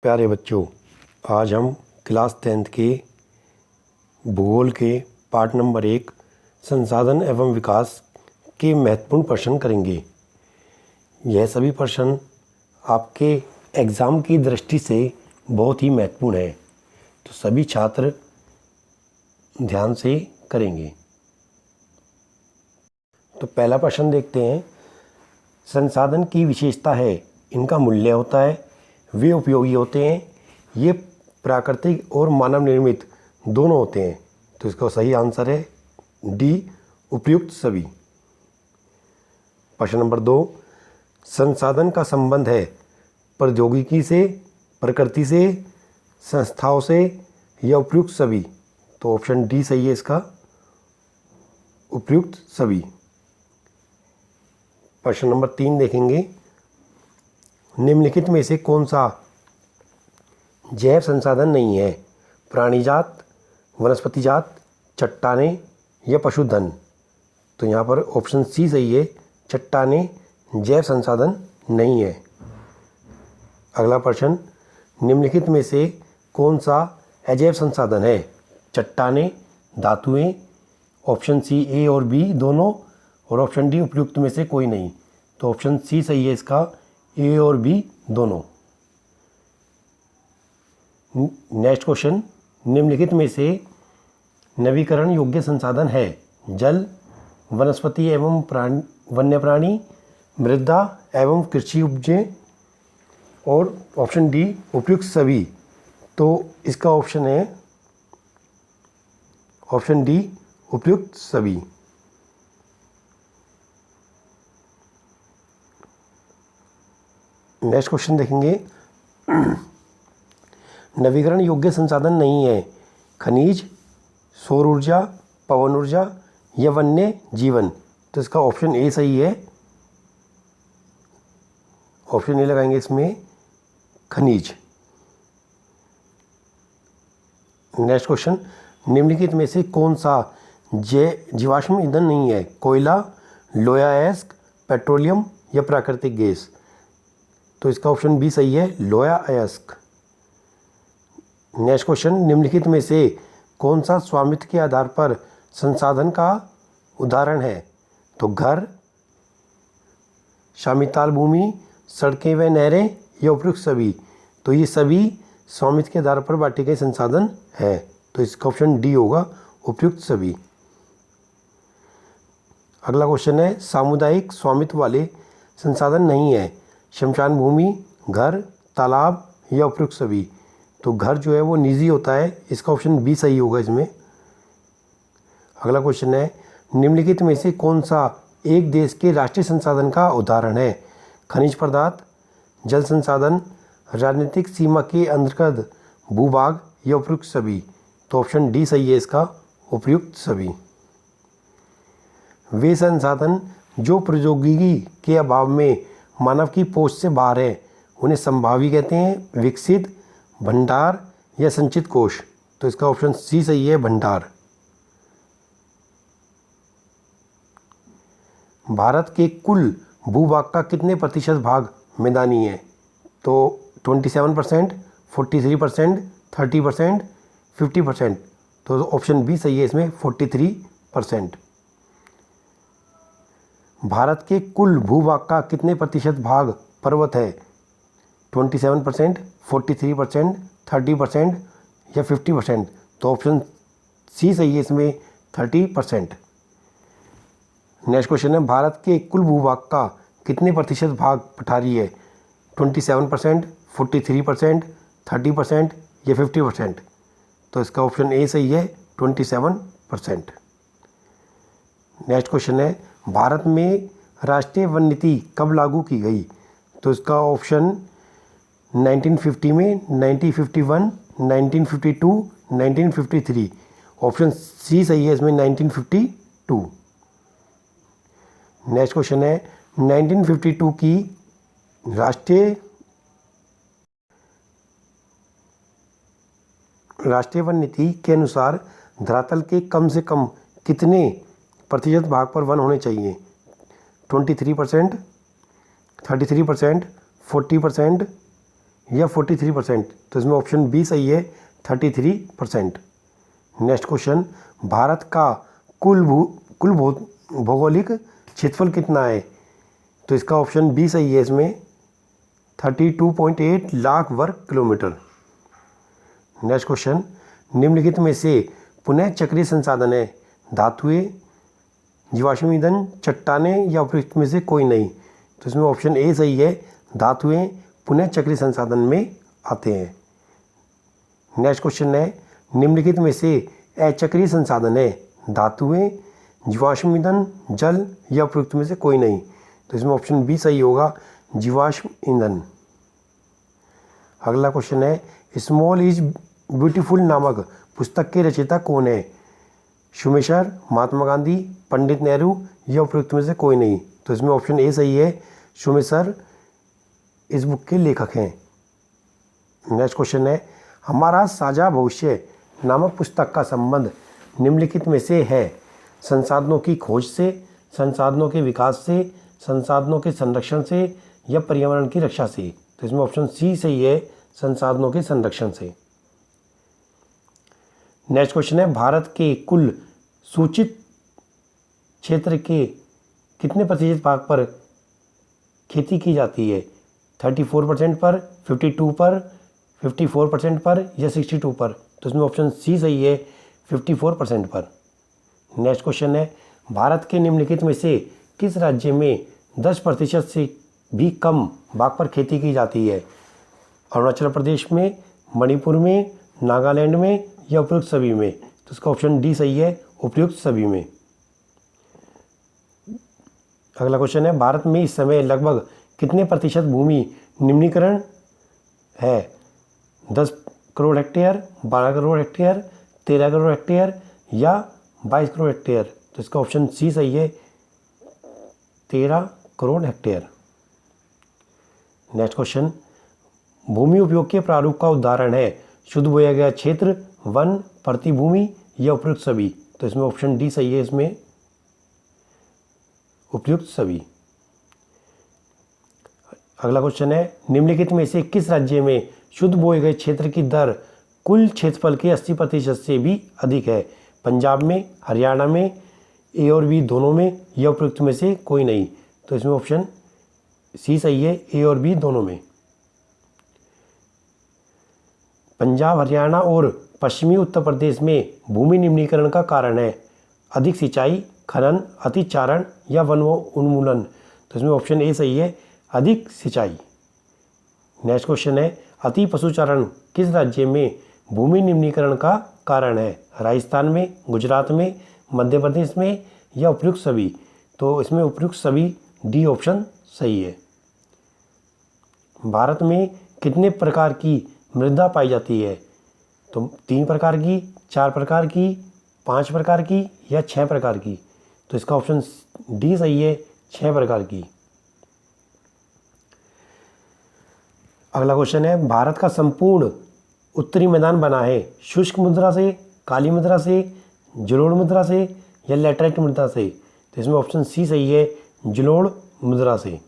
प्यारे बच्चों, आज हम क्लास 10th के भूगोल के पार्ट नंबर 1 संसाधन एवं विकास के महत्वपूर्ण प्रश्न करेंगे। यह सभी प्रश्न आपके एग्ज़ाम की दृष्टि से बहुत ही महत्वपूर्ण है, तो सभी छात्र ध्यान से करेंगे। तो पहला प्रश्न देखते हैं। संसाधन की विशेषता है, इनका मूल्य होता है, वे उपयोगी होते हैं, ये प्राकृतिक और मानव निर्मित दोनों होते हैं। तो इसका सही आंसर है डी, उपयुक्त सभी। प्रश्न नंबर 2, संसाधन का संबंध है प्रौद्योगिकी से, प्रकृति से, संस्थाओं से या उपयुक्त सभी। तो ऑप्शन डी सही है इसका, उपयुक्त सभी। प्रश्न नंबर 3 देखेंगे। निम्नलिखित में से कौन सा जैव संसाधन नहीं है? प्राणी जात, वनस्पति जात, चट्टानें या पशुधन। तो यहाँ पर ऑप्शन सी सही है, चट्टानें जैव संसाधन नहीं है। अगला प्रश्न, निम्नलिखित में से कौन सा अजैव संसाधन है? चट्टानें, धातुएं। ऑप्शन सी ए और बी दोनों, और ऑप्शन डी उपयुक्त में से कोई नहीं। तो ऑप्शन सी सही है इसका, ए और बी दोनों। नेक्स्ट क्वेश्चन, निम्नलिखित में से नवीकरण योग्य संसाधन है? जल, वनस्पति एवं वन्य प्राणी, मृदा एवं कृषि उपजें, और ऑप्शन डी उपयुक्त सभी। तो इसका ऑप्शन है ऑप्शन डी, उपयुक्त सभी। नेक्स्ट क्वेश्चन देखेंगे। नवीकरण योग्य संसाधन नहीं है? खनिज, सौर ऊर्जा, पवन ऊर्जा या वन्य जीवन। तो इसका ऑप्शन ए सही है, ऑप्शन ए लगाएंगे इसमें, खनिज। नेक्स्ट क्वेश्चन, निम्नलिखित में से कौन सा जीवाश्म ईंधन नहीं है? कोयला, लोहा अयस्क, पेट्रोलियम या प्राकृतिक गैस। तो इसका ऑप्शन बी सही है, लोहा अयस्क। नेक्स्ट क्वेश्चन, निम्नलिखित में से कौन सा स्वामित्व के आधार पर संसाधन का उदाहरण है? तो घर, शामिताल भूमि, सड़कें व नहरें या उपयुक्त सभी। तो ये सभी स्वामित्व के आधार पर बांटे गए संसाधन है। तो इसका ऑप्शन डी होगा, उपयुक्त सभी। अगला क्वेश्चन है, सामुदायिक स्वामित्व वाले संसाधन नहीं है? शमशान भूमि, घर, तालाब या उपयुक्त सभी। तो घर जो है वो निजी होता है, इसका ऑप्शन बी सही होगा इसमें। अगला क्वेश्चन है, निम्नलिखित में से कौन सा एक देश के राष्ट्रीय संसाधन का उदाहरण है? खनिज पदार्थ, जल संसाधन, राजनीतिक सीमा के अंतर्गत भूभाग या उपयुक्त सभी। तो ऑप्शन डी सही है इसका, उपयुक्त सभी। वे संसाधन जो प्रौद्योगिकी के अभाव में मानव की पहुंच से बाहर है, उन्हें संभावी कहते हैं, विकसित, भंडार या संचित कोष। तो इसका ऑप्शन सी सही है, भंडार। भारत के कुल भूभाग का कितने प्रतिशत भाग मैदानी है? तो 27%, 43%, 30%, 50%। तो ऑप्शन बी सही है इसमें, 43%। भारत के कुल भूभाग का कितने प्रतिशत भाग पर्वत है? 27%, 43%, 30% या 50%। तो ऑप्शन सी सही है इसमें, 30%। नेक्स्ट क्वेश्चन है, भारत के कुल भूभाग का कितने प्रतिशत भाग पठारी है? 27%, 43%, 30% या 50%। तो इसका ऑप्शन ए सही है, 27%। नेक्स्ट क्वेश्चन है, भारत में राष्ट्रीय वन नीति कब लागू की गई? तो इसका ऑप्शन 1950 में, 1951, 1952, 1953। ऑप्शन सी सही है इसमें, 1952। नेक्स्ट क्वेश्चन है, 1952 की राष्ट्रीय वन नीति के अनुसार धरातल के कम से कम कितने प्रतिशत भाग पर वन होने चाहिए? 23%, 33%, 40%, या 43%? तो इसमें ऑप्शन बी सही है, 33%। नेक्स्ट क्वेश्चन, भारत का कुल भौगोलिक क्षेत्रफल कितना है? तो इसका ऑप्शन बी सही है, इसमें 32.8 लाख वर्ग किलोमीटर। नेक्स्ट क्वेश्चन, निम्नलिखित में से पुनः चक्रीय संसाधन है? धातुएं, जीवाश्म ईंधन, चट्टानें या उपयुक्त में से कोई नहीं? तो इसमें ऑप्शन ए सही है, धातुएं पुनः चक्रीय संसाधन में आते हैं। नेक्स्ट क्वेश्चन है, निम्नलिखित में से अचक्रीय संसाधन है? धातुएं, जीवाश्म ईंधन, जल या उपयुक्त में से कोई नहीं? तो इसमें ऑप्शन बी सही होगा, जीवाश्म ईंधन। अगला क्वेश्चन है, स्मॉल इज ब्यूटीफुल नामक पुस्तक के रचयिता कौन है? सुमेशर, महात्मा गांधी, पंडित नेहरू या उपयुक्त में से कोई नहीं? तो इसमें ऑप्शन ए सही है, सुमेशर इस बुक के लेखक हैं। नेक्स्ट क्वेश्चन है, हमारा साझा भविष्य नामक पुस्तक का संबंध निम्नलिखित में से है? संसाधनों की खोज से, संसाधनों के विकास से, संसाधनों के संरक्षण से या पर्यावरण की रक्षा से? तो इसमें ऑप्शन सी सही है, संसाधनों के संरक्षण से। नेक्स्ट क्वेश्चन है, भारत के कुल सूचित क्षेत्र के कितने प्रतिशत भाग पर खेती की जाती है? 34% पर, 52 पर, 54% पर या 62 पर? तो इसमें ऑप्शन सी सही है, 54% पर। नेक्स्ट क्वेश्चन है, भारत के निम्नलिखित में से किस राज्य में 10% से भी कम भाग पर खेती की जाती है? अरुणाचल प्रदेश में, मणिपुर में, नागालैंड में या उपयुक्त सभी में? तो इसका ऑप्शन डी सही है, उपयुक्त सभी में। अगला क्वेश्चन है, भारत में इस समय लगभग कितने प्रतिशत भूमि निम्नीकरण है? 10 crore hectare, 12 crore hectare, 13 crore hectare या 22 करोड़ हेक्टेयर? तो इसका ऑप्शन सी सही है, 13 करोड़ हेक्टेयर। नेक्स्ट क्वेश्चन, भूमि उपयोग के प्रारूप का उदाहरण है? शुद्ध बोया गया क्षेत्र, वन, प्रतिभूमि या उपयुक्त सभी? तो इसमें ऑप्शन डी सही है, इसमें उपयुक्त सभी। अगला क्वेश्चन है, निम्नलिखित में से किस राज्य में शुद्ध बोए गए क्षेत्र की दर कुल क्षेत्रफल के 80% से भी अधिक है? पंजाब में, हरियाणा में, ए और बी दोनों में या उपयुक्त में से कोई नहीं? तो इसमें ऑप्शन सी सही है, ए और बी दोनों में। पंजाब, हरियाणा और पश्चिमी उत्तर प्रदेश में भूमि निम्नीकरण का कारण है? अधिक सिंचाई, खनन, अतिचारण या वन उन्मूलन? तो इसमें ऑप्शन ए सही है, अधिक सिंचाई। नेक्स्ट क्वेश्चन है, अति पशुचारण किस राज्य में भूमि निम्नीकरण का कारण है? राजस्थान में, गुजरात में, मध्य प्रदेश में या उपयुक्त सभी? तो इसमें उपयुक्त सभी, डी ऑप्शन सही है। भारत में कितने प्रकार की मृदा पाई जाती है? तो 3 प्रकार की, 4 प्रकार की, 5 प्रकार की या 6 प्रकार की? तो इसका ऑप्शन डी सही है, 6 प्रकार की। अगला क्वेश्चन है, भारत का संपूर्ण उत्तरी मैदान बना है शुष्क मुद्रा से, काली मुद्रा से, जलोढ़ मुद्रा से या लैटराइट मुद्रा से? तो इसमें ऑप्शन सी सही है, जलोढ़ मुद्रा से।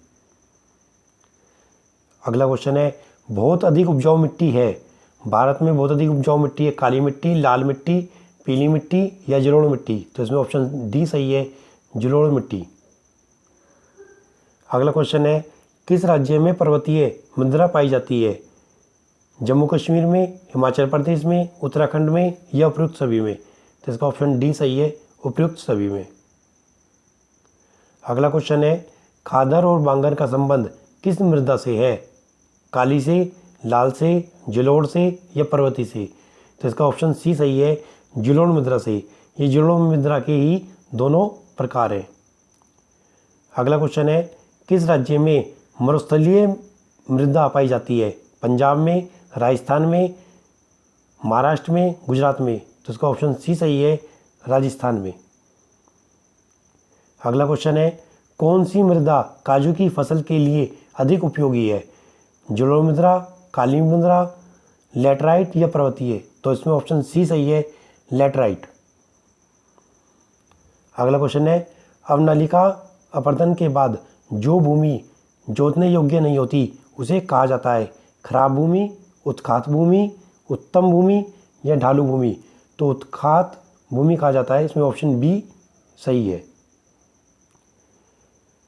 अगला क्वेश्चन है, बहुत अधिक उपजाऊ मिट्टी है? भारत में बहुत अधिक उपजाऊ मिट्टी है, काली मिट्टी, लाल मिट्टी, पीली मिट्टी या जलोढ़ मिट्टी? तो इसमें ऑप्शन डी सही है, जलोढ़ मिट्टी। अगला क्वेश्चन है, किस राज्य में पर्वतीय मृदा पाई जाती है? जम्मू कश्मीर में, हिमाचल प्रदेश में, उत्तराखंड में या उपयुक्त सभी में? तो इसका ऑप्शन डी सही है, उपयुक्त सभी में। अगला क्वेश्चन है, खादर और बांगर का संबंध किस मृदा से है? काली से, लाल से, जलोढ़ से या पर्वती से? तो इसका ऑप्शन सी सही है, जलोढ़ मृदा से। ये जलोढ़ मृदा के ही दोनों प्रकार हैं। अगला क्वेश्चन है, किस राज्य में मरुस्थलीय मृदा पाई जाती है? पंजाब में, राजस्थान में, महाराष्ट्र में, गुजरात में? तो इसका ऑप्शन सी सही है, राजस्थान में। अगला क्वेश्चन है, कौन सी मृदा काजू की फसल के लिए अधिक उपयोगी है? जलोढ़ मृदा, काली मृदा, लैटराइट या पर्वतीय? तो इसमें ऑप्शन सी सही है, लैटराइट। अगला क्वेश्चन है, अवनालिका अपर्दन के बाद जो भूमि जोतने योग्य नहीं होती उसे कहा जाता है? खराब भूमि, उत्खात भूमि, उत्तम भूमि या ढालू भूमि? तो उत्खात भूमि कहा जाता है, इसमें ऑप्शन बी सही है।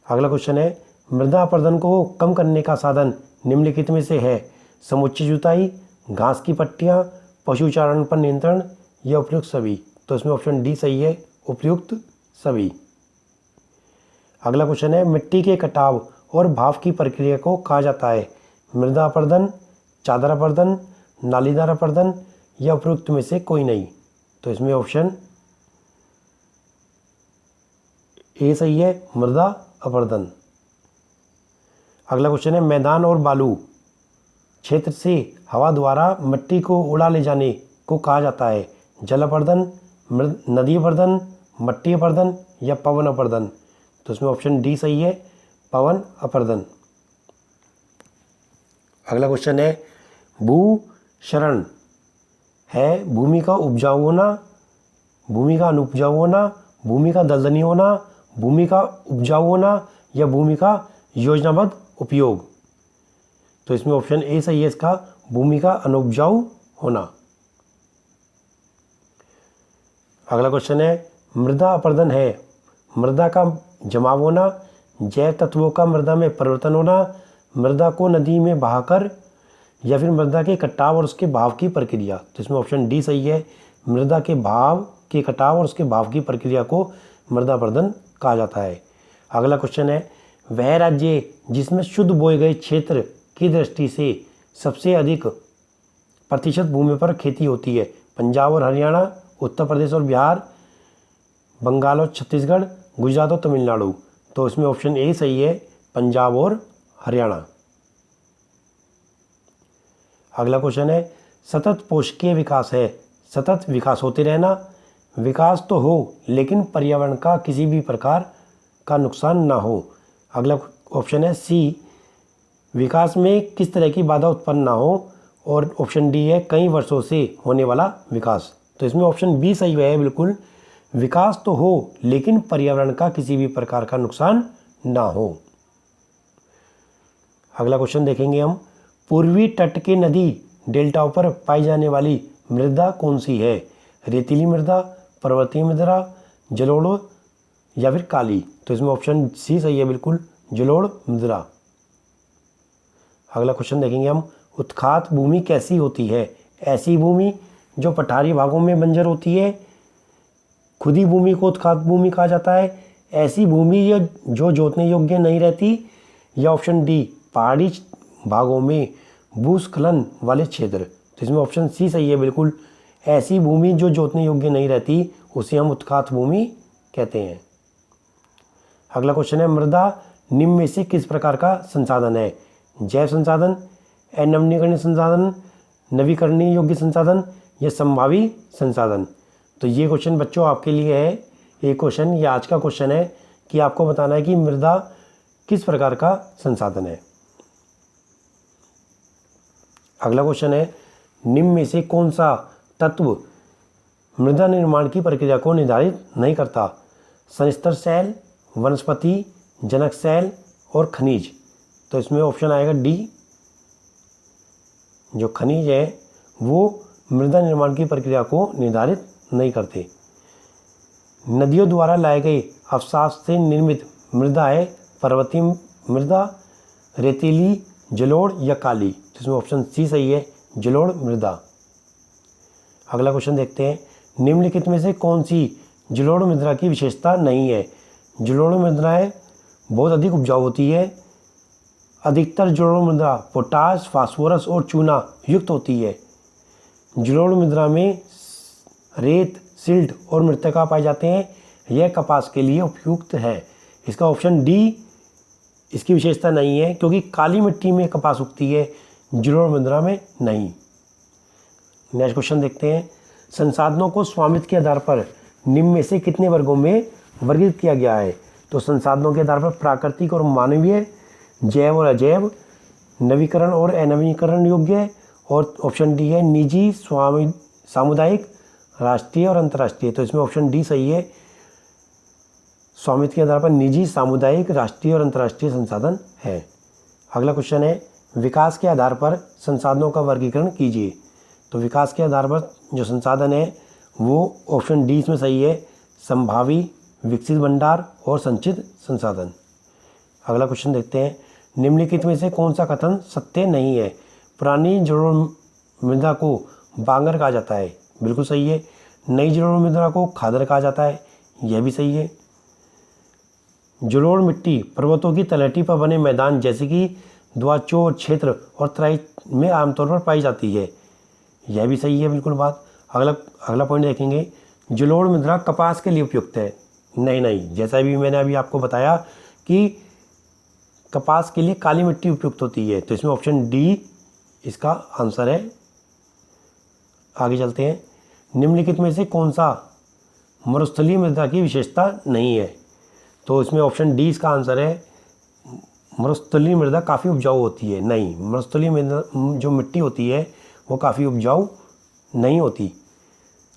अगला क्वेश्चन है, मृदा अपरदन को कम करने का साधन निम्नलिखित में से है? समुचित जुताई, घास की पट्टियाँ, पशुचारण पर नियंत्रण या उपयुक्त सभी? तो इसमें ऑप्शन डी सही है, उपयुक्त सभी। अगला क्वेश्चन है, मिट्टी के कटाव और भाव की प्रक्रिया को कहा जाता है? मृदा अपरदन, चादर अपरदन, नालीदार अपरदन या उपयुक्त में से कोई नहीं? तो इसमें ऑप्शन ए सही है, मृदा अपरदन। अगला क्वेश्चन है, मैदान और बालू क्षेत्र से हवा द्वारा मिट्टी को उड़ा ले जाने को कहा जाता है? जल अपरदन, नदी अपरदन, मट्टी अपरदन या पवन अपरदन? तो इसमें ऑप्शन डी सही है, पवन अपरदन। अगला क्वेश्चन है, भूक्षरण है भूमि का उपजाऊ होना, भूमि का अनुपजाऊ होना, भूमि का दलदली होना, भूमि का उपजाऊ होना या भूमि का योजनाबद्ध उपयोग? तो इसमें ऑप्शन ए सही है, इसका भूमि का अनुपजाऊ होना। अगला क्वेश्चन है, मृदा अपरदन है मृदा का जमाव होना, जैव तत्वों का मृदा में परिवर्तन होना, मृदा को नदी में बहाकर या फिर मृदा के कटाव और उसके भाव की प्रक्रिया? तो इसमें ऑप्शन डी सही है, मृदा के भाव के कटाव और उसके भाव की प्रक्रिया को मृदा अपरदन कहा जाता है। अगला क्वेश्चन है, वह राज्य जिसमें शुद्ध बोए गए क्षेत्र की दृष्टि से सबसे अधिक प्रतिशत भूमि पर खेती होती है? पंजाब और हरियाणा, उत्तर प्रदेश और बिहार, बंगाल और छत्तीसगढ़, गुजरात और तमिलनाडु? तो इसमें ऑप्शन ए सही है, पंजाब और हरियाणा। अगला क्वेश्चन है, सतत पोषकीय विकास है सतत विकास होते रहना, विकास तो हो लेकिन पर्यावरण का किसी भी प्रकार का नुकसान ना हो? अगला ऑप्शन है सी, विकास में किस तरह की बाधा उत्पन्न ना हो, और ऑप्शन डी है, कई वर्षों से होने वाला विकास। तो इसमें ऑप्शन बी सही है, बिल्कुल, विकास तो हो लेकिन पर्यावरण का किसी भी प्रकार का नुकसान ना हो। अगला क्वेश्चन देखेंगे हम, पूर्वी तट के नदी डेल्टाओं पर पाई जाने वाली मृदा कौन सी है? रेतीली मृदा, पर्वतीय मृदा, जलोढ़ या फिर काली? तो इसमें ऑप्शन सी सही है, बिल्कुल, जलोढ़ मृदा। अगला क्वेश्चन देखेंगे हम, उत्खात भूमि कैसी होती है? ऐसी भूमि जो पठारी भागों में बंजर होती है, खुदी भूमि को उत्खात भूमि कहा जाता है, ऐसी भूमि जो जोतने योग्य नहीं रहती, या ऑप्शन डी, पहाड़ी भागों में भूस्खलन वाले क्षेत्र? तो इसमें ऑप्शन सी सही है, बिल्कुल, ऐसी भूमि जो जोतने योग्य नहीं रहती उसे हम उत्खात भूमि कहते हैं। अगला क्वेश्चन है, मृदा निम्न में से किस प्रकार का संसाधन है? जैव संसाधन, अनवीनीकरणीय संसाधन, नवीकरणीय योग्य संसाधन या संभावी संसाधन? तो ये क्वेश्चन बच्चों आपके लिए है, एक क्वेश्चन, ये आज का क्वेश्चन है कि आपको बताना है कि मृदा किस प्रकार का संसाधन है। अगला क्वेश्चन है, निम्न में से कौन सा तत्व मृदा निर्माण की प्रक्रिया को निर्धारित नहीं करता? संस्तर सेल, वनस्पति, जनक सेल और खनिज? तो इसमें ऑप्शन आएगा डी, जो खनिज है वो मृदा निर्माण की प्रक्रिया को निर्धारित नहीं करते। नदियों द्वारा लाए गए अवसाद से निर्मित मृदा है पर्वतीय मृदा, रेतीली, जलोढ़ या काली? जिसमें ऑप्शन सी सही है, जलोढ़ मृदा। अगला क्वेश्चन देखते हैं, निम्नलिखित में से कौन सी जलोढ़ मृदा की विशेषता नहीं है? जलोढ़ मृदाएं बहुत अधिक उपजाऊ होती है, अधिकतर जलोढ़ मृदा पोटास, फास्फोरस और चूना युक्त होती है, जलोढ़ मृदा में रेत, सिल्ट और मृत्तिका पाए जाते हैं, यह कपास के लिए उपयुक्त है। इसका ऑप्शन डी, इसकी विशेषता नहीं है क्योंकि काली मिट्टी में कपास उगती है, जलोढ़ मृदा में नहीं। नेक्स्ट क्वेश्चन देखते हैं, संसाधनों को स्वामित्व के आधार पर निम्न में से कितने वर्गों में वर्गीकृत किया गया है? तो संसाधनों के आधार पर प्राकृतिक और मानवीय, जैव और अजैव, नवीकरण और अनवीकरण योग्य, और ऑप्शन डी है निजी, सामुदायिक, राष्ट्रीय और अंतर्राष्ट्रीय। तो इसमें ऑप्शन डी सही है, स्वामित्व के आधार पर निजी, सामुदायिक, राष्ट्रीय और अंतर्राष्ट्रीय संसाधन है। अगला क्वेश्चन है, विकास के आधार पर संसाधनों का वर्गीकरण कीजिए। तो विकास के आधार पर जो संसाधन है वो ऑप्शन डी इसमें सही है, संभावी, विकसित भंडार और संचित संसाधन। अगला क्वेश्चन देखते हैं, निम्नलिखित में से कौन सा कथन सत्य नहीं है? पुरानी जलोढ़ मृदा को बांगर कहा जाता है, बिल्कुल सही है। नई जलोढ़ मृदा को खादर कहा जाता है, यह भी सही है। जलोढ़ मिट्टी पर्वतों की तलहटी पर बने मैदान जैसे कि द्वाचोर क्षेत्र और तराई में आमतौर पर पाई जाती है, यह भी सही है बिल्कुल बात। अगला पॉइंट देखेंगे, जलोढ़ मृदा कपास के लिए उपयुक्त है। नहीं, जैसा भी मैंने अभी आपको बताया कि कपास के लिए काली मिट्टी उपयुक्त होती है, तो इसमें ऑप्शन डी इसका आंसर है। आगे चलते हैं, निम्नलिखित में से कौन सा मरुस्थलीय मृदा की विशेषता नहीं है? तो इसमें ऑप्शन डी इसका आंसर है, मरुस्थलीय मृदा काफ़ी उपजाऊ होती है। नहीं, मरुस्थलीय मृदा जो मिट्टी होती है वो काफ़ी उपजाऊ नहीं होती।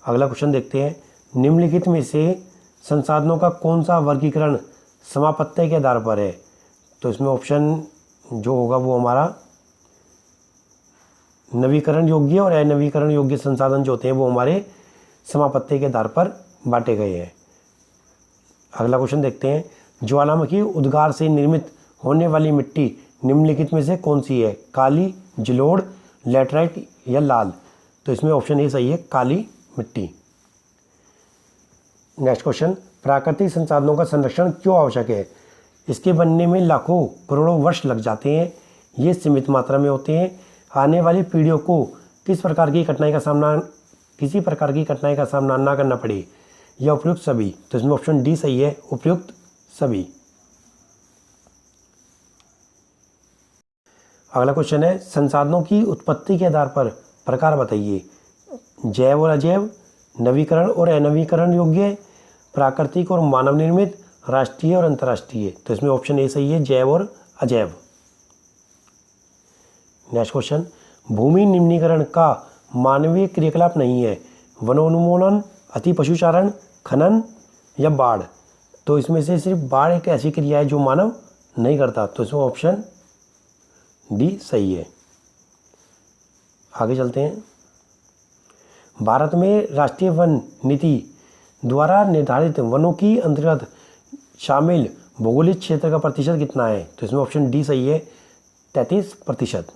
अगला क्वेश्चन देखते हैं, निम्नलिखित में से संसाधनों का कौन सा वर्गीकरण समापत्ति के आधार पर है? तो इसमें ऑप्शन जो होगा वो हमारा नवीकरण योग्य और अनवीकरण योग्य संसाधन जो होते हैं वो हमारे समापत्ति के आधार पर बांटे गए हैं। अगला क्वेश्चन देखते हैं, ज्वालामुखी उद्गार से निर्मित होने वाली मिट्टी निम्नलिखित में से कौन सी है? काली, जलोढ़, लैटराइट या लाल? तो इसमें ऑप्शन ए सही है, काली मिट्टी। नेक्स्ट क्वेश्चन, प्राकृतिक संसाधनों का संरक्षण क्यों आवश्यक है? इसके बनने में लाखों करोड़ों वर्ष लग जाते हैं, ये सीमित मात्रा में होते हैं, आने वाली पीढ़ियों को किसी प्रकार की कठिनाई का सामना ना करना पड़े, या उपयुक्त सभी? तो इसमें ऑप्शन डी सही है, उपयुक्त सभी। अगला क्वेश्चन है, संसाधनों की उत्पत्ति के आधार पर प्रकार बताइए। जैव और अजैव, नवीकरण और अनवीकरण योग्य, प्राकृतिक और मानव निर्मित, राष्ट्रीय और अंतर्राष्ट्रीय? तो इसमें ऑप्शन ए सही है, जैव और अजैव। नेक्स्ट क्वेश्चन, भूमि निम्नीकरण का मानवीय क्रियाकलाप नहीं है, वनोन्मूलन, अति पशुचारण, खनन या बाढ़? तो इसमें से सिर्फ बाढ़ एक ऐसी क्रिया है जो मानव नहीं करता, तो इसमें ऑप्शन डी सही है। आगे चलते हैं, भारत में राष्ट्रीय वन नीति द्वारा निर्धारित वनों की अंतर्गत शामिल भौगोलिक क्षेत्र का प्रतिशत कितना है? तो इसमें ऑप्शन डी सही है, 33%।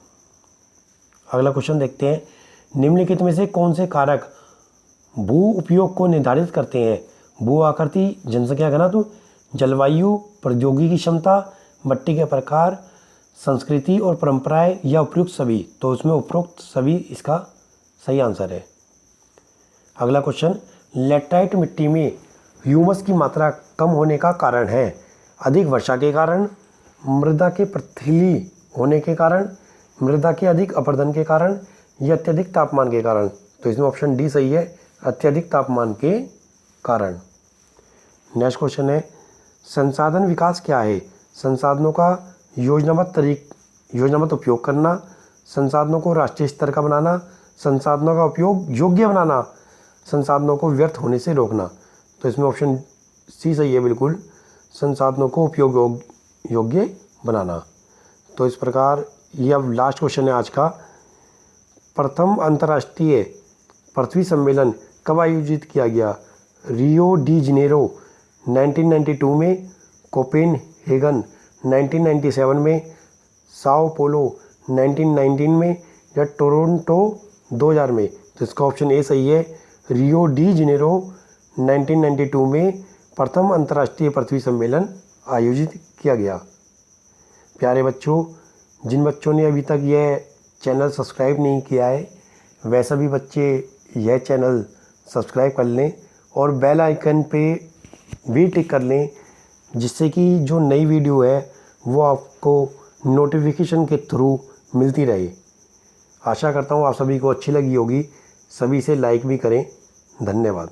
अगला क्वेश्चन देखते हैं, निम्नलिखित में से कौन से कारक भू उपयोग को निर्धारित करते हैं? भू आकृति, जनसंख्या घनत्व, जलवायु, प्रौद्योगिकी क्षमता, मिट्टी के प्रकार, संस्कृति और परंपराएं, या उपयुक्त सभी? तो उसमें उपरोक्त सभी इसका सही आंसर है। अगला क्वेश्चन, लैटराइट मिट्टी में ह्यूमस की मात्रा कम होने का कारण है? अधिक वर्षा के कारण, मृदा के पथरीली होने के कारण, मृदा के अधिक अपरदन के कारण, या अत्यधिक तापमान के कारण? तो इसमें ऑप्शन डी सही है, अत्यधिक तापमान के कारण। नेक्स्ट क्वेश्चन है, संसाधन विकास क्या है? संसाधनों का योजनाबद्ध उपयोग करना, संसाधनों को राष्ट्रीय स्तर का बनाना, संसाधनों का उपयोग योग्य बनाना, संसाधनों को व्यर्थ होने से रोकना? तो इसमें ऑप्शन सी सही है बिल्कुल, संसाधनों को उपयोग योग्य बनाना। तो इस प्रकार ये अब लास्ट क्वेश्चन है आज का, प्रथम अंतर्राष्ट्रीय पृथ्वी सम्मेलन कब आयोजित किया गया? रियो डी जनेरो 1992 में, कोपेनहेगन 1997 में, साओ पोलो 1919 में, या टोरंटो 2000 में? तो इसका ऑप्शन ए सही है, रियो डी जनेरो 1992 में प्रथम अंतर्राष्ट्रीय पृथ्वी सम्मेलन आयोजित किया गया। प्यारे बच्चों, जिन बच्चों ने अभी तक यह चैनल सब्सक्राइब नहीं किया है, वह सभी बच्चे यह चैनल सब्सक्राइब कर लें और बेल आइकन पे भी टिक कर लें, जिससे कि जो नई वीडियो है वो आपको नोटिफिकेशन के थ्रू मिलती रहे। आशा करता हूँ आप सभी को अच्छी लगी होगी, सभी से लाइक भी करें। धन्यवाद।